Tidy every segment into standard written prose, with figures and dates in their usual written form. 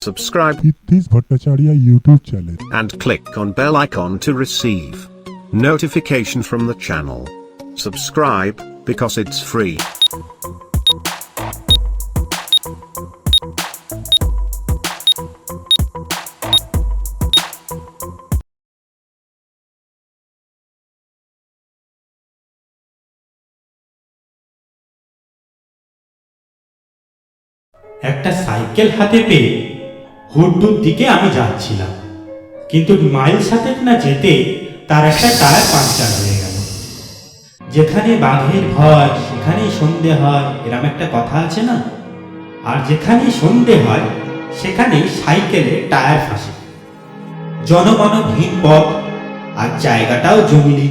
Subscribe Hitesh Bhattacharya YouTube channel and click on bell icon to receive notification from the channel. Subscribe because it's free. একটা cycle হাতে পেয়ে হুড্ডুর দিকে আমি যাচ্ছিলাম, কিন্তু মাইল সাতেক না যেতে তার একটা টায়ার পাংচার হয়ে গেল। যেখানে বাঘের ভয় সেখানেই সন্ধে হয়, এরম একটা কথা আছে না? আর যেখানেই সন্ধে হয় সেখানেই সাইকেলে টায়ার ফাঁসে। জনমানবহীন পথ আর জায়গাটাও জঙ্গলি।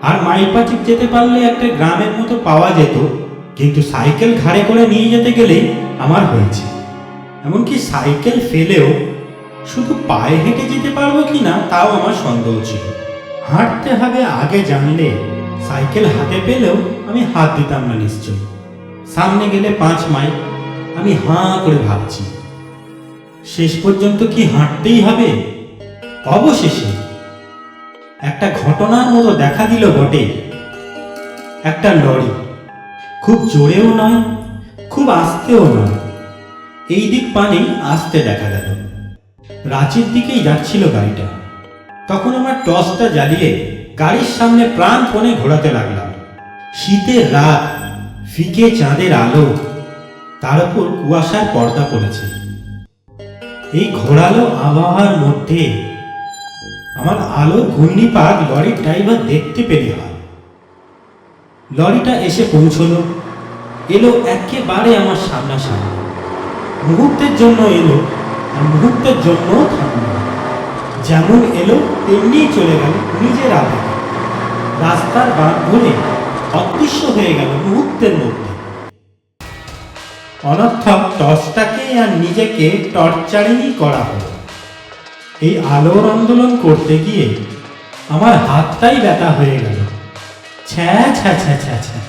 আর মাইল পাঁচেক যেতে পারলে একটা গ্রামের মতো পাওয়া যেত, কিন্তু সাইকেল ঘাড়ে করে নিয়ে যেতে গেলেই আমার হয়েছে। এমনকি সাইকেল ফেলেও শুধু পায়ে হেঁটে যেতে পারবো কি না তাও আমার সন্দেহ ছিল। হাঁটতে হবে আগে জানলে সাইকেল হাতে পেলেও আমি হাত দিতাম না নিশ্চয়ই। সামনে গেলে 5 মাইল, আমি হাঁ করে ভাবছি শেষ পর্যন্ত কি হাঁটতেই হবে? অবশেষে একটা ঘটনার মতো দেখা দিল বটে। একটা লরি, খুব জোরেও নয় খুব আস্তেও নয়, এই দিক পানেই আসতে দেখা গেল। রাঁচির দিকেই যাচ্ছিল গাড়িটা। তখন আমার টর্চটা জ্বালিয়ে গাড়ির সামনে প্রাণপণে ঘোরাতে লাগলাম। শীতের রাত, ফিকে চাঁদের আলো, তার উপর কুয়াশার পর্দা পড়েছে। এই ঘোরালো আবহাওয়ার মধ্যে আমার আলোর ঘূর্ণিপাক লরির ড্রাইভার দেখতে পেলে হয়। লরিটা এসে পৌঁছলো, এলো একেবারে আমার সামনাসামনি। মুহূর্তের জন্য এলো আর মুহূর্তের জন্য থামলো। যেমন এলো তেমনি চলে গেল নিজের আবেগে। রাস্তার বাঁক ধরে অদৃশ্য হয়ে গেল মুহূর্তের মধ্যে। অনর্থক টর্চটাকে আর নিজেকে টর্চারিংই করা হলো। এই আলোর আন্দোলন করতে গিয়ে আমার হাতটাই ব্যথা হয়ে গেল। ছ্যা ছ্যা ছ্যা ছ্যা ছ্যা,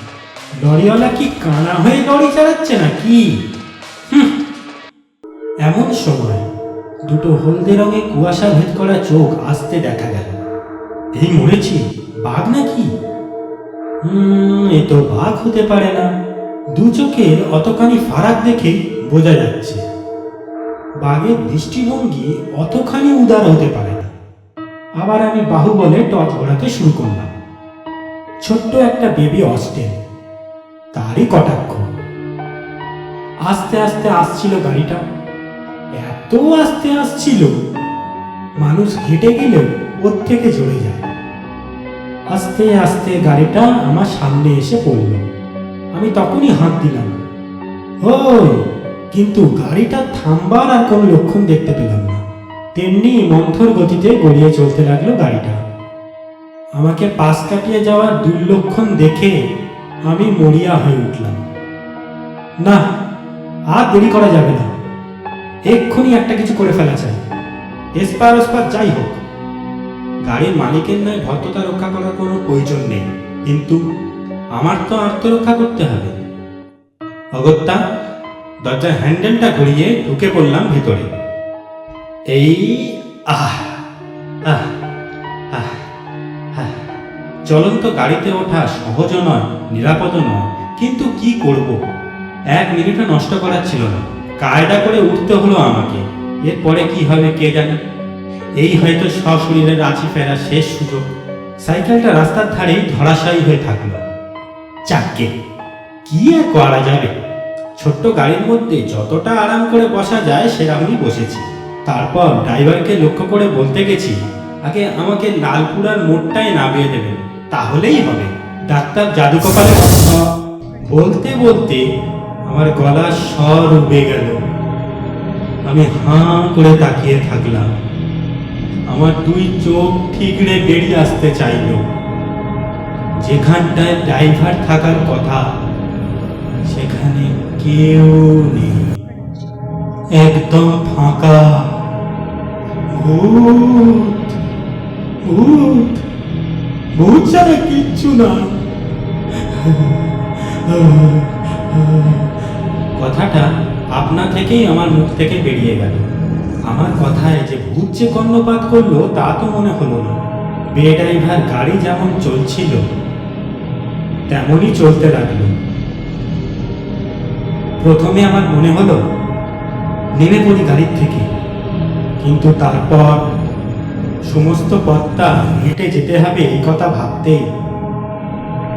লরিওয়ালা কি কানা হয়ে লরি চালাচ্ছে নাকি? এমন সময় দুটো হলদে রঙে কুয়াশা ভেদ করা চোখ আসতে দেখা গেল। এই মরেছি, বাঘ নাকি? এ তো বাঘ হতে পারে না। দু চোখের অতখানি ফারাক দেখেই বোঝা যাচ্ছে বাঘের দৃষ্টিভঙ্গি অতখানি উদার হতে পারে না। আবার আমি বাহুবলে টর্চ ঘোরাতে শুরু করলাম। ছোট্ট একটা বেবি অস্টেন, তারই কটাক্ষ। আস্তে আস্তে আসছিল গাড়িটা, এত আস্তে আসছিল মানুষ হেঁটে গেলেও ওর থেকে জড়ে যায়। আস্তে আস্তে গাড়িটা আমার সামনে এসে পড়ল। আমি তখনই হাত দিলাম, ওই, কিন্তু গাড়িটা থামবার আর কোনো লক্ষণ দেখতে পেলাম না। তেমনি মন্থর গতিতে গড়িয়ে চলতে লাগলো গাড়িটা। আমাকে পাশ কাটিয়ে যাওয়ার দুর্লক্ষণ দেখে আমি মরিয়া হয়ে উঠলাম। না, আর দেরি করা যাবে না, এক্ষুনি একটা কিছু করে ফেলা চাই। এসপার ওসপার যাই হোক, গাড়ির মালিকের নয় ভদ্রতা রক্ষা করার কোনো প্রয়োজন নেই, কিন্তু আমার তো আত্মরক্ষা করতে হবে। অগত্যা দরজার হ্যান্ডেলটা ঘুরিয়ে ঢুকে পড়লাম ভেতরে। এই আহ আহ আহ আহ, চলন্ত গাড়িতে ওঠা সহজও নয়, নিরাপদও নয়, কিন্তু কি করব? 1 মিনিটও নষ্ট করার ছিল না। কায়দা করে উঠতে হলো আমাকে। এরপরে কি হবে কে জানে। এই হয়তো সশরীরে রাঁচি ফেরার শেষ সুযোগ। সাইকেলটা রাস্তার ধারেই ধরাশায়ী হয়ে থাকলো। চাক্কে কি আর করা যাবে, ছোট্ট গাড়ির মধ্যে যতটা আরাম করে বসা যায় সেরকমই বসেছি। তারপর ড্রাইভারকে লক্ষ্য করে বলতে গেছি, আগে আমাকে লালপুরার মোড়টায় নামিয়ে দেবেন, তাহলেই হবে। ডাক্তার জাদু কপালে বলতে বলতে আমার গলার স্বর উবে গেল। আমি হাঁ করে তাকিয়ে থাকলাম। আমার 2 চোখ ঠিকরে বেরিয়ে আসতে চাইল। যেখানটায় ড্রাইভার থাকার কথা সেখানে কেউ নেই, একদম ফাঁকা। ভূত ভূত ভূত ছাড়া কিচ্ছু না। কথাটা আপনা থেকে থেকেই আমার মুখ থেকে বেরিয়ে গেল। আমার কথায় যে ভূত যে কর্ণপাত করলো তা তো মনে হলো না। বে ড্রাইভার গাড়ি যেমন চলছিল তেমনই চলতে লাগলো। প্রথমে আমার মনে হলো নেমে পড়ি গাড়ির থেকে, কিন্তু তারপর সমস্ত পথটা হেঁটে যেতে হবে এই কথা ভাবতেই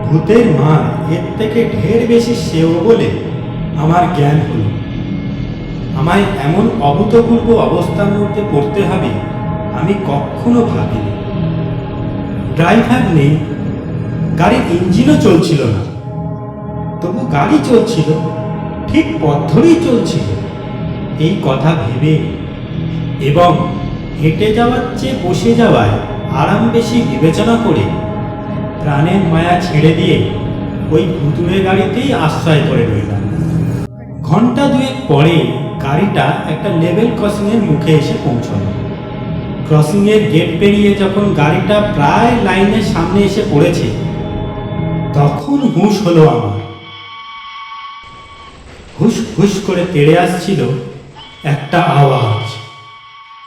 ভূতের মার এর থেকে ঢের বেশি সেও বলে আমার জ্ঞান হলো। আমায় এমন অভূতপূর্ব অবস্থার মধ্যে পড়তে হবে আমি কখনো ভাবিনি। ড্রাইভার নেই, গাড়ির ইঞ্জিনও চলছিল না, তবু গাড়ি চলছিল, ঠিক পথ ধরেই চলছিল। এই কথা ভেবে এবং হেঁটে যাওয়ার চেয়ে বসে যাওয়ায় আরাম বেশি বিবেচনা করে প্রাণের মায়া ছেড়ে দিয়ে ওই ভুতুড়ে গাড়িতেই আশ্রয় করে রইলাম। ঘন্টা দুয়েক পরে গাড়িটা একটা লেভেল ক্রসিংয়ের মুখে এসে পৌঁছল। ক্রসিংয়ের গেট পেরিয়ে যখন গাড়িটা প্রায় লাইনের সামনে এসে পড়েছে তখন হুঁশ হলো আমার। হুস হুস করে তেড়ে আসছিল একটা আওয়াজ।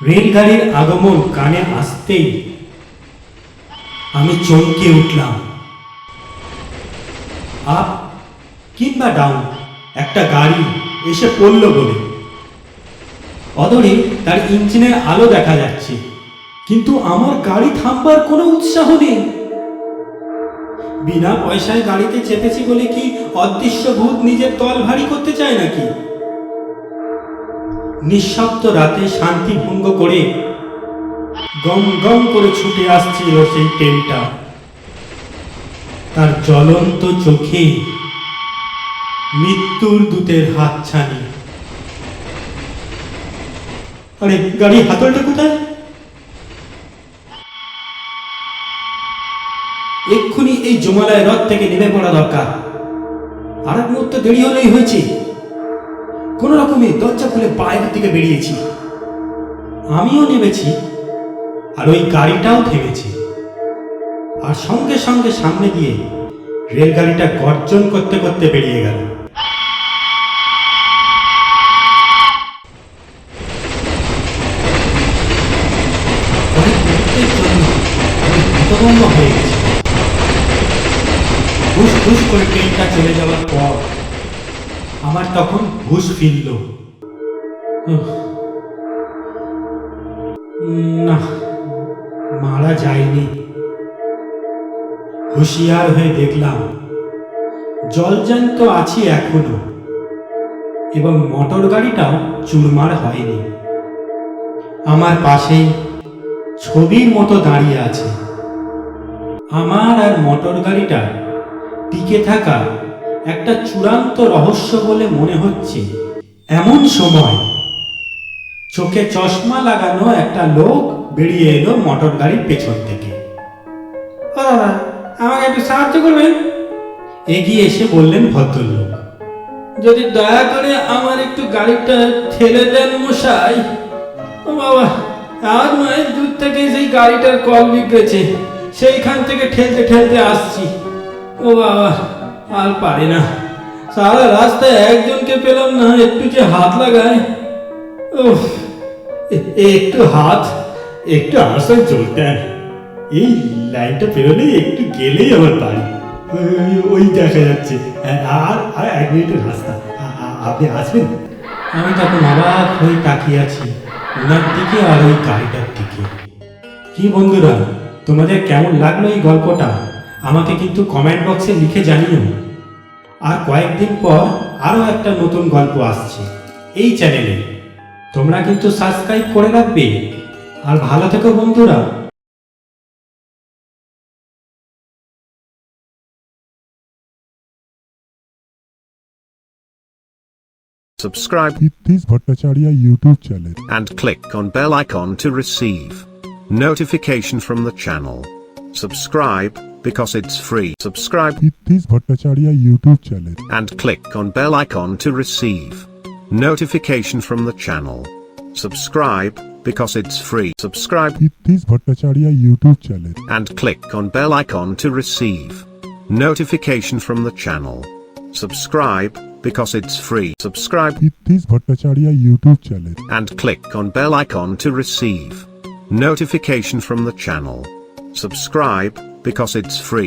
রেলগাড়ির আগমন কানে আসতেই আমি চমকে উঠলাম। আপ কিংবা ডাউন একটা গাড়ি এসে পড়ল বলে অদূরে তার ইঞ্জিনের আলো দেখা যাচ্ছে, কিন্তু আমার গাড়ি থামবার কোনো উৎসাহ নেই। বিনা পয়সায় গাড়িতে চেপেছি বলে কি অদৃশ্য ভূত নিজের তল ভারী করতে চায় নাকি? নিঃশব্দ রাতে শান্তি ভঙ্গ করে গম গম করে ছুটে আসছিল সেই ট্রেনটা। তার জ্বলন্ত চোখে মৃত্যুর দূতের হাতছানি। আরে গাড়ি হাতলটা কোথায়? এক্ষুনি এই জমালায় রথ থেকে নেমে পড়া দরকার। আর এক মুহূর্ত দেরি হলেই হয়েছে। কোন রকমে দরজা খুলে বাইরের দিকে বেরিয়েছি। আমিও নেমেছি আর ওই গাড়িটাও থেমেছে। আর সঙ্গে সঙ্গে সামনে দিয়ে রেলগাড়িটা গর্জন করতে করতে বেরিয়ে গেল। কয়েক মুহূর্তের জন্য আমি হতভম্ব হয়ে গেছি। হুস হুস করে ট্রেনটা চলে যাওয়ার পর আমার তখন হুশ ফিরল। না, মারা যায়নি। হুঁশিয়ার হয়ে দেখলাম জলজ্যান্ত আছি এখনো, এবং মোটর গাড়িটাও চুরমার হয়নি। আমার পাশেই ছবির মতো দাঁড়িয়ে আছে। আমার আর মোটর গাড়িটা টিকে থাকা একটা চূড়ান্ত রহস্য বলে মনে হচ্ছে। এমন সময় চোখে চশমা লাগানো একটা লোক বেরিয়ে এলো মোটর গাড়ির পেছন থেকে। ও দাদা, আমাকে একটু সাহায্য করবেন? এগিয়ে এসে বললেন ভদ্রলোক। যদি দয়া করে আমার একটু গাড়িটা ঠেলে দেন মশাই। ও বাবা, আর নয়, দূর থেকে সেই গাড়িটার কল বিগড়েছে, সেইখান থেকে ঠেলতে ঠেলতে আসছি। ও বাবা, আর পারি না। সারা রাস্তায় একজনকে পেলাম না একটু যে হাত লাগায়। ও একটু হাত, একটু আশায় চলতেন। এই লাইনটা পেরোলেই একটু গেলেই আমার বাড়ি। ওই দেখা যাচ্ছে। আর আর 1 মিনিটের রাস্তা। আপনি আসবেন? আমি তখন অবাক হয়ে তাকিয়ে আছি ওনার দিকে আর ওই গাড়িটার দিকে। কি বন্ধুরা, তোমাদের কেমন লাগলো এই গল্পটা আমাকে কিন্তু কমেন্ট বক্সে লিখে জানিও। আর কয়েকদিন পর আরও একটা নতুন গল্প আসছে এই চ্যানেলে। তোমরা কিন্তু সাবস্ক্রাইব করে রাখবে। আর ভালো থেকো বন্ধুরা। Subscribe Hitesh Bhattacharya YouTube channel. and click on bell icon to receive notification from the channel. Subscribe because it's free. Subscribe Hitesh Bhattacharya YouTube channel. and click on bell icon to receive notification from the channel. Subscribe because it's free. Subscribe Hitesh Bhattacharya YouTube channel. and click on bell icon to receive notification from the channel. Subscribe because it's free. Subscribe Prithvish Bhattacharya YouTube channel. and click on bell icon to receive notification from the channel. Subscribe because it's free.